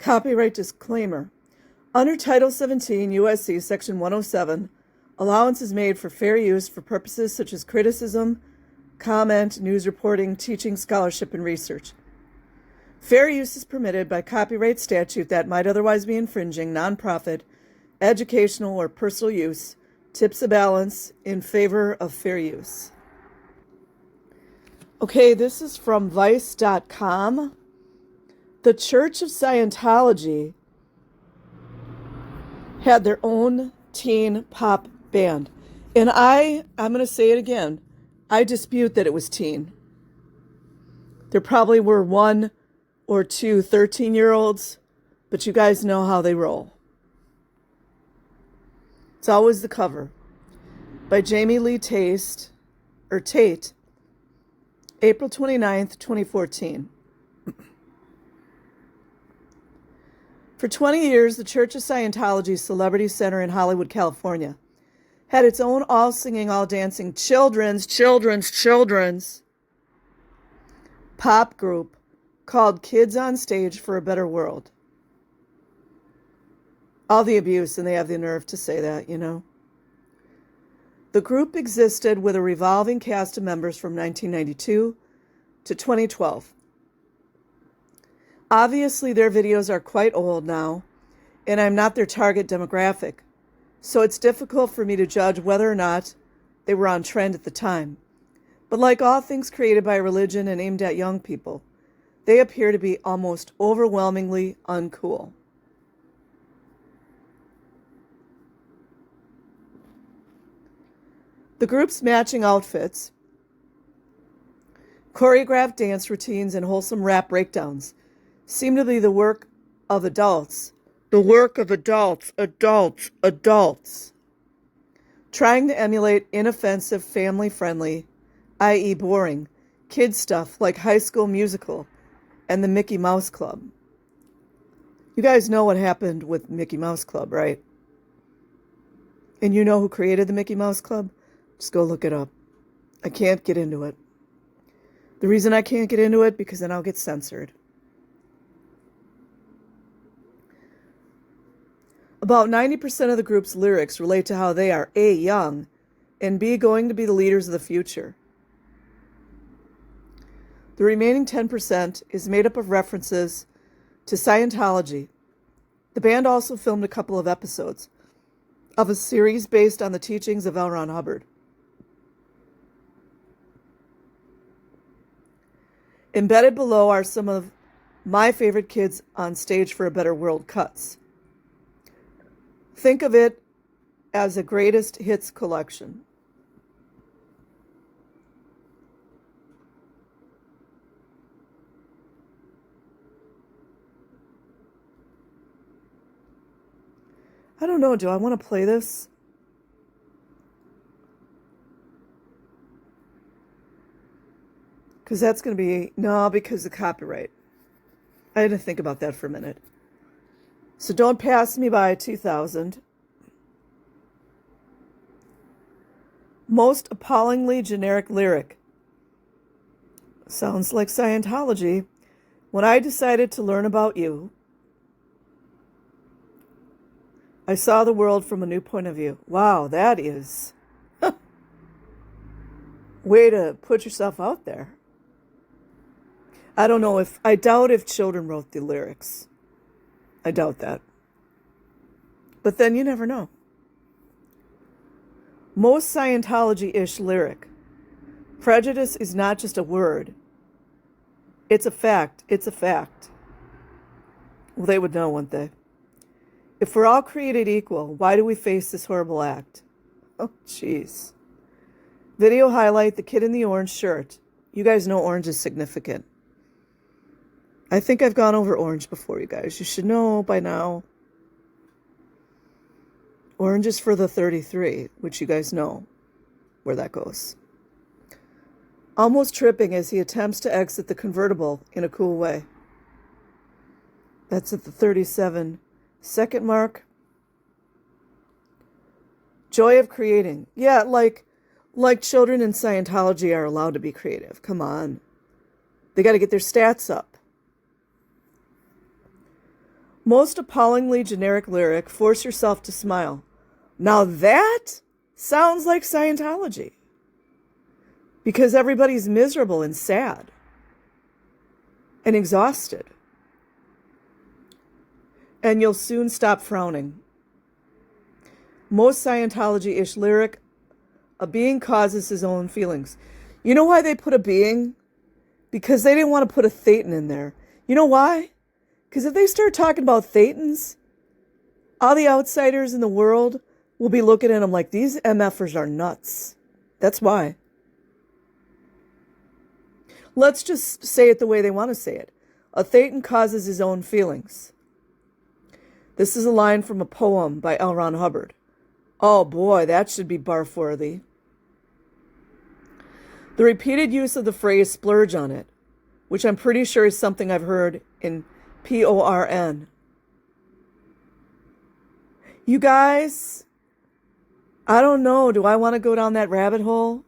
Copyright disclaimer. Under Title 17 U.S.C. Section 107, allowance is made for fair use for purposes such as criticism, comment, news reporting, teaching, scholarship, and research. Fair use is permitted by copyright statute that might otherwise be infringing nonprofit, educational, or personal use, tips a balance in favor of fair use. Okay, this is from Vice.com. The Church of Scientology had their own teen pop band. And I'm going to say it again. I dispute that it was teen. There probably were one or two 13-year-olds, but you guys know how they roll. It's always the cover. By Jamie Lee Tate, April 29th, 2014. For 20 years, the Church of Scientology Celebrity Center in Hollywood, California, had its own all-singing, all-dancing children's pop group called Kids on Stage for a Better World. All the abuse, and they have the nerve to say that, you know. The group existed with a revolving cast of members from 1992 to 2012. Obviously, their videos are quite old now, and I'm not their target demographic, so it's difficult for me to judge whether or not they were on trend at the time. But like all things created by religion and aimed at young people, they appear to be almost overwhelmingly uncool. The group's matching outfits, choreographed dance routines, and wholesome rap breakdowns seem to be the work of adults. Adults. Trying to emulate inoffensive, family-friendly, i.e. boring, kid stuff like High School Musical and the Mickey Mouse Club. You guys know what happened with Mickey Mouse Club, right? And you know who created the Mickey Mouse Club? Just go look it up. I can't get into it. The reason I can't get into it, because then I'll get censored. About 90% of the group's lyrics relate to how they are A, young, and B, going to be the leaders of the future. The remaining 10% is made up of references to Scientology. The band also filmed a couple of episodes of a series based on the teachings of L. Ron Hubbard. Embedded below are some of my favorite Kids on Stage for a Better World cuts. Think of it as a greatest hits collection. I don't know, do I want to play this? Because that's going to be, no, because of copyright. I had to think about that for a minute. So don't pass me by 2000. Most appallingly generic lyric. Sounds like Scientology. When I decided to learn about you, I saw the world from a new point of view. Wow, that is way to put yourself out there. I doubt if children wrote the lyrics. I doubt that. But then you never know. Most Scientology-ish lyric. Prejudice is not just a word. It's a fact. It's a fact. Well, they would know, wouldn't they? If we're all created equal, why do we face this horrible act? Oh, jeez. Video highlight, the kid in the orange shirt. You guys know orange is significant. I think I've gone over orange before, you guys. You should know by now. Orange is for the 33, which you guys know where that goes. Almost tripping as he attempts to exit the convertible in a cool way. That's at the 37-second mark. Joy of creating. Yeah, like children in Scientology are allowed to be creative. Come on. They got to get their stats up. Most appallingly generic lyric, force yourself to smile. Now that sounds like Scientology. Because everybody's miserable and sad and exhausted. And you'll soon stop frowning. Most Scientology-ish lyric, a being causes his own feelings. You know why they put a being? Because they didn't want to put a Thetan in there. You know why? Because if they start talking about Thetans, all the outsiders in the world will be looking at them like, these MFers are nuts. That's why. Let's just say it the way they want to say it. A Thetan causes his own feelings. This is a line from a poem by L. Ron Hubbard. Oh boy, that should be barf-worthy. The repeated use of the phrase splurge on it, which I'm pretty sure is something I've heard in PORN. You guys, I don't know. Do I want to go down that rabbit hole?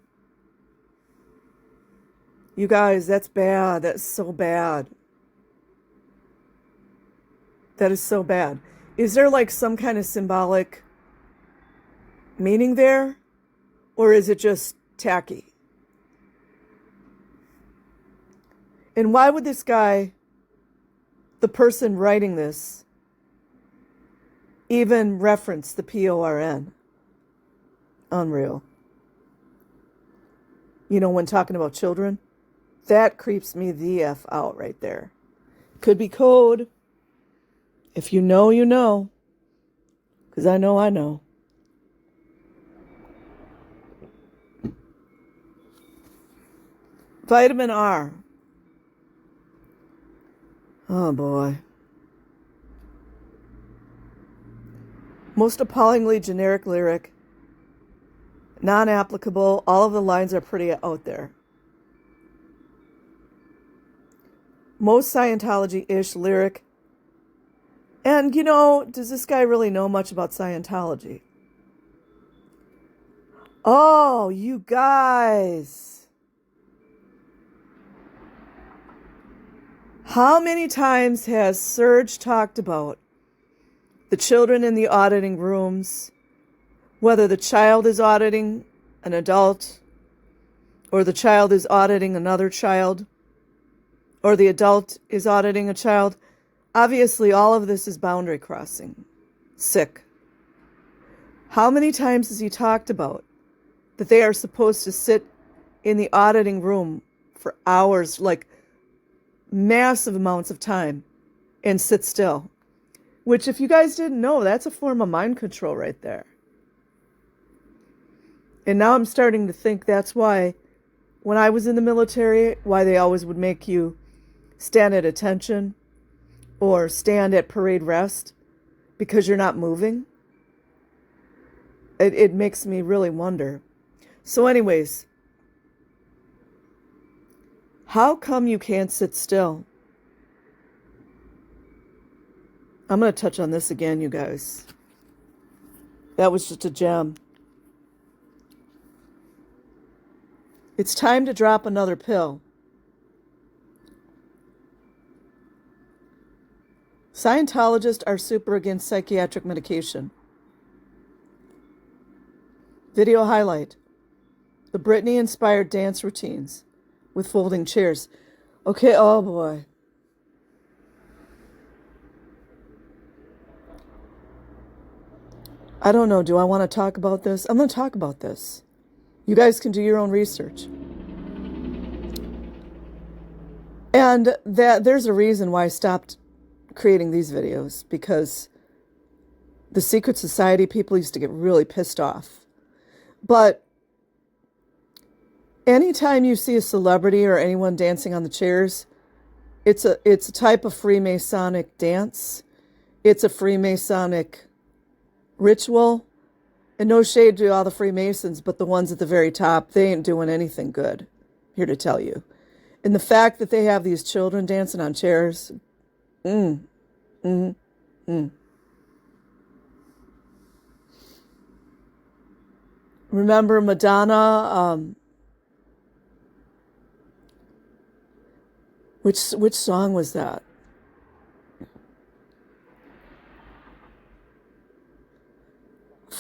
You guys, that's bad. That's so bad. That is so bad. Is there like some kind of symbolic meaning there? Or is it just tacky? And why would this guy, the person writing this, even reference the PORN? Unreal. You know, when talking about children, that creeps me the F out right there. Could be code. If you know, you know. Because I know I know. Vitamin R. Oh boy. Most appallingly generic lyric. Non-applicable. All of the lines are pretty out there. Most Scientology-ish lyric. And, you know, does this guy really know much about Scientology? Oh, you guys. How many times has Serge talked about the children in the auditing rooms, whether the child is auditing an adult, or the child is auditing another child, or the adult is auditing a child? Obviously, all of this is boundary crossing. Sick. How many times has he talked about that they are supposed to sit in the auditing room for hours, like massive amounts of time, and sit still? Which, if you guys didn't know, that's a form of mind control right there. And now I'm starting to think that's why, when I was in the military, why they always would make you stand at attention or stand at parade rest, because you're not moving. It makes me really wonder. So anyways, how come you can't sit still? I'm going to touch on this again, you guys. That was just a gem. It's time to drop another pill. Scientologists are super against psychiatric medication. Video highlight. The Britney-inspired dance routines with folding chairs. Okay, oh boy. I don't know. Do I want to talk about this? I'm going to talk about this. You guys can do your own research. And there's a reason why I stopped creating these videos, because the secret society people used to get really pissed off. But anytime you see a celebrity or anyone dancing on the chairs, it's a type of Freemasonic dance. It's a Freemasonic ritual. And no shade to all the Freemasons, but the ones at the very top, they ain't doing anything good. Here to tell you. And the fact that they have these children dancing on chairs, Remember Madonna? Which song was that?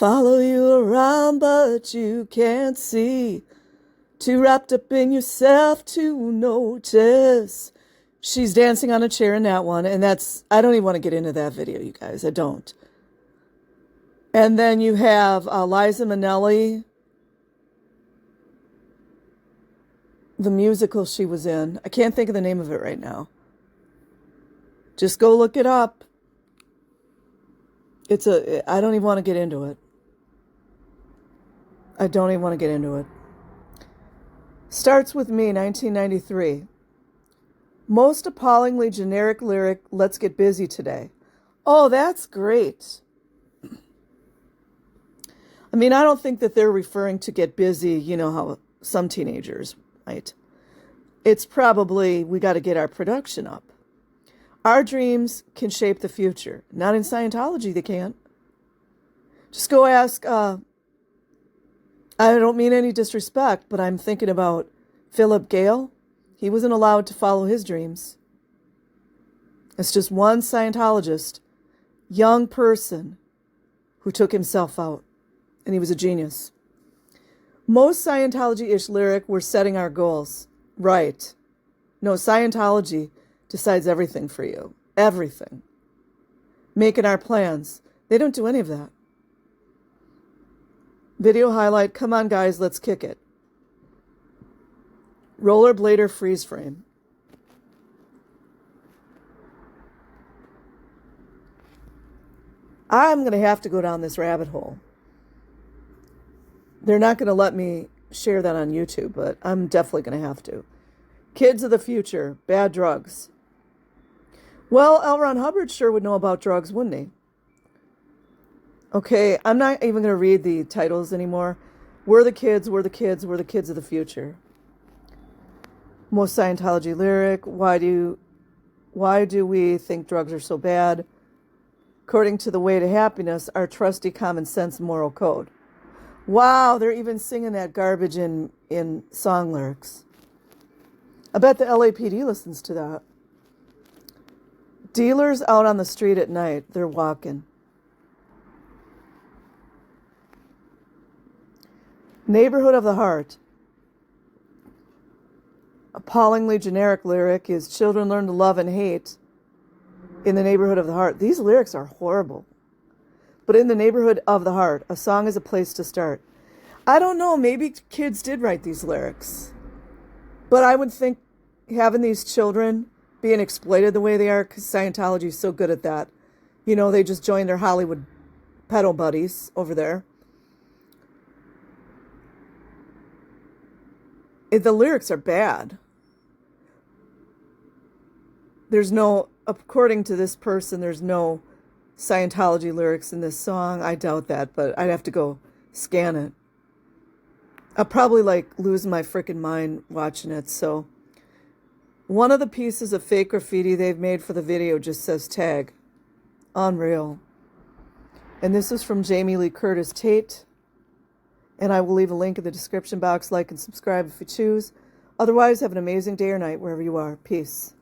follow you around, but you can't see. Too wrapped up in yourself to notice. She's dancing on a chair in that one, and that's, I don't even want to get into that video, you guys. I don't. And then you have Liza Minnelli, the musical she was in. I can't think of the name of it right now. Just go look it up. I don't even want to get into it. I don't even want to get into it. Starts with Me, 1993. Most appallingly generic lyric, let's get busy today. Oh, that's great. I mean, I don't think that they're referring to get busy, you know how some teenagers might. It's probably, we got to get our production up. Our dreams can shape the future. Not in Scientology, they can't. Just go ask, I don't mean any disrespect, but I'm thinking about Philip Gale. He wasn't allowed to follow his dreams. It's just one Scientologist, young person, who took himself out. And he was a genius. Most Scientology-ish lyric, we're setting our goals. Right. No, Scientology decides everything for you. Everything. Making our plans. They don't do any of that. Video highlight, come on guys, let's kick it. Rollerblader freeze frame. I'm going to have to go down this rabbit hole. They're not going to let me share that on YouTube, but I'm definitely going to have to. Kids of the future, bad drugs. Well, L. Ron Hubbard sure would know about drugs, wouldn't he? Okay, I'm not even going to read the titles anymore. We're the kids, we're the kids, we're the kids of the future. Most Scientology lyric, why do we think drugs are so bad? According to the Way to Happiness, our trusty common sense moral code. Wow, they're even singing that garbage in song lyrics. I bet the LAPD listens to that. Dealers out on the street at night, they're walking. Neighborhood of the Heart. Appallingly generic lyric is children learn to love and hate in the neighborhood of the heart. These lyrics are horrible. But in the neighborhood of the heart, a song is a place to start. I don't know, maybe kids did write these lyrics. But I would think having these children being exploited the way they are, because Scientology is so good at that. You know, they just joined their Hollywood pedo buddies over there. The lyrics are bad. There's no, according to this person, there's no Scientology lyrics in this song. I doubt that, but I'd have to go scan it. I'll probably lose my freaking mind watching it. So one of the pieces of fake graffiti they've made for the video just says tag. Unreal. And this is from Jamie Lee Curtis Tate. And I will leave a link in the description box. Like and subscribe if you choose. Otherwise, have an amazing day or night wherever you are. Peace.